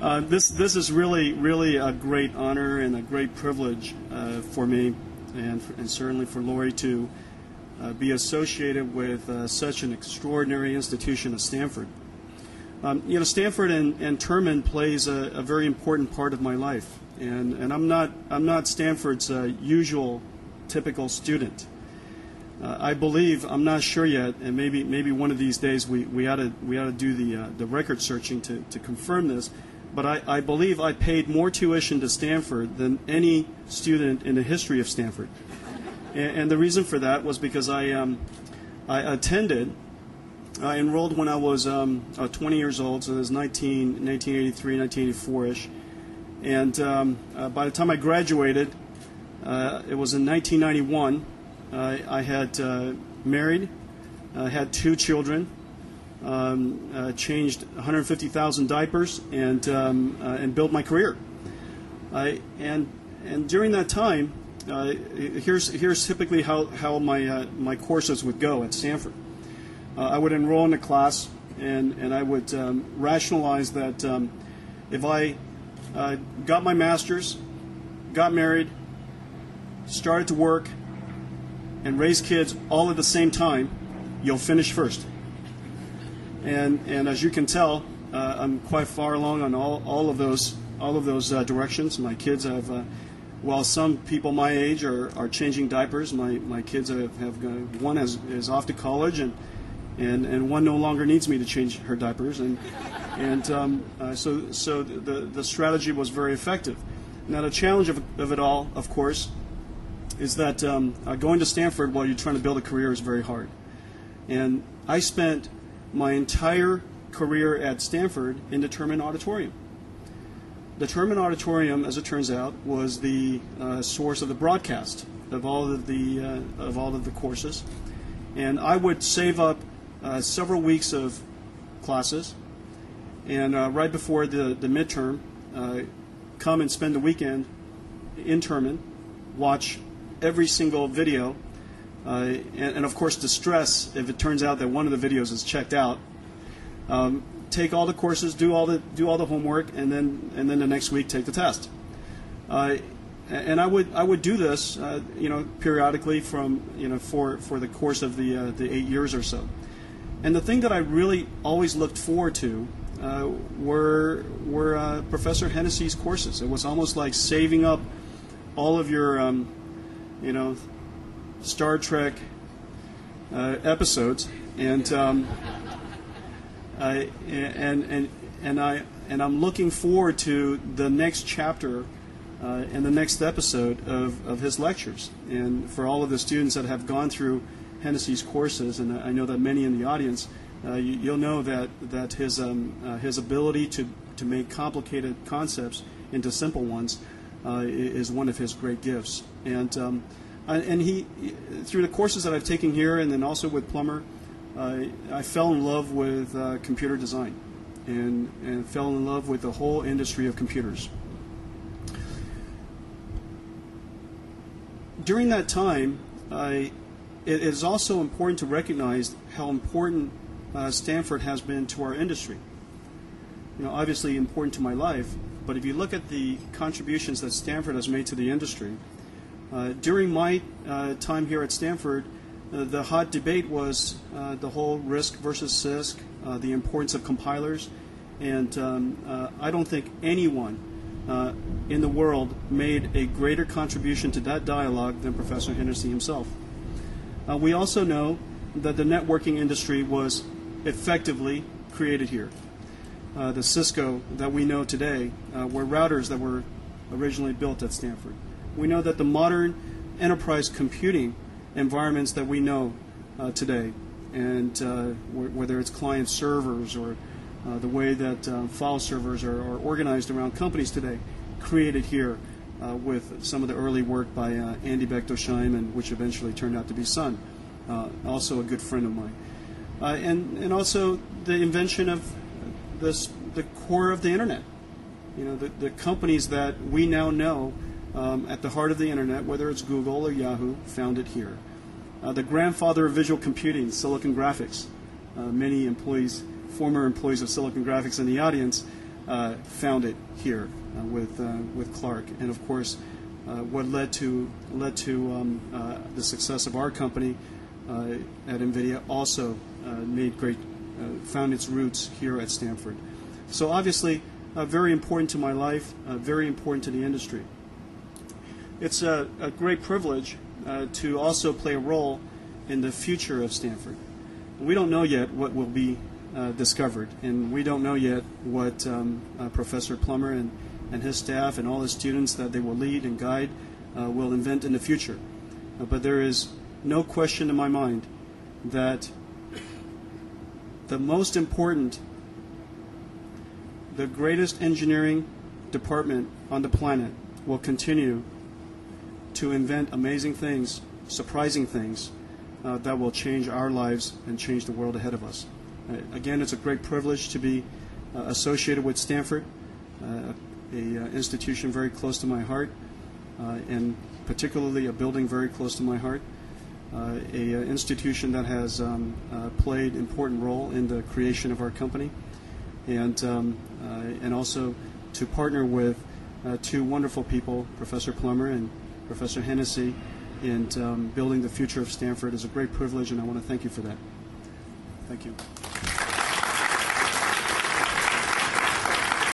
This is really a great honor and a great privilege for me, and certainly for Lori to be associated with such an extraordinary institution as Stanford. Stanford and Terman plays a very important part of my life, and I'm not Stanford's usual typical student. I believe, I'm not sure yet, and maybe one of these days we ought to do the record searching to confirm this. But I believe I paid more tuition to Stanford than any student in the history of Stanford, and the reason for that was because I enrolled when I was 20 years old, so it was 1983, 1984-ish, and by the time I graduated, it was in 1991. I had married, had 2 children, changed 150,000 diapers, and built my career. And during that time, here's typically how my courses would go at Stanford. I would enroll in a class, and I would rationalize that if I got my master's, got married, started to work, and raise kids all at the same time, you'll finish first. And as you can tell, I'm quite far along on all of those directions. My kids have, while some people my age are changing diapers, my kids have one is off to college, and one no longer needs me to change her diapers, so the strategy was very effective. Now the challenge of it all, of course, is that going to Stanford while you're trying to build a career is very hard. And I spent my entire career at Stanford in the Terman Auditorium. The Terman Auditorium, as it turns out, was the source of the broadcast of all of the courses. And I would save up several weeks of classes, and right before the midterm, come and spend the weekend in Terman, watch every single video, and of course distress if it turns out that one of the videos is checked out. Take all the courses, do all the homework, and then the next week take the test. And I would do this, periodically from for the course of the 8 years or so. And the thing that I really always looked forward to were Professor Hennessy's courses. It was almost like saving up all of your Star Trek episodes, and I'm looking forward to the next chapter and the next episode of his lectures. And for all of the students that have gone through Hennessy's courses, and I know that many in the audience, you'll know that his ability to make complicated concepts into simple ones is one of his great gifts. And he, through the courses that I've taken here, and then also with Plummer, I fell in love with computer design, and fell in love with the whole industry of computers. During that time, it is also important to recognize how important Stanford has been to our industry. Obviously important to my life, but if you look at the contributions that Stanford has made to the industry, during my time here at Stanford, the hot debate was the whole RISC versus CISC, the importance of compilers, and I don't think anyone in the world made a greater contribution to that dialogue than Professor Hennessy himself. We also know that the networking industry was effectively created here. The Cisco that we know today were routers that were originally built at Stanford. We know that the modern enterprise computing environments that we know today, and whether it's client servers or the way that file servers are organized around companies today, created here with some of the early work by Andy Bechtolsheim, and which eventually turned out to be Sun, also a good friend of mine. And also the invention of the core of the internet. The companies that we now know at the heart of the internet, whether it's Google or Yahoo, found it here. The grandfather of visual computing, Silicon Graphics. Many employees, former employees of Silicon Graphics in the audience, founded here with Clark, and of course, what led to the success of our company at NVIDIA also found its roots here at Stanford. So obviously, very important to my life, very important to the industry. It's a great privilege to also play a role in the future of Stanford. We don't know yet what will be discovered, and we don't know yet what Professor Plummer and his staff and all the students that they will lead and guide will invent in the future. But there is no question in my mind that the most important, the greatest engineering department on the planet will continue to invent amazing things, surprising things that will change our lives and change the world ahead of us. Again, it's a great privilege to be associated with Stanford, an institution very close to my heart, and particularly a building very close to my heart, an institution that has played an important role in the creation of our company, and also to partner with two wonderful people, Professor Plummer and Professor Hennessy, in building the future of Stanford is a great privilege, and I want to thank you for that. Thank you.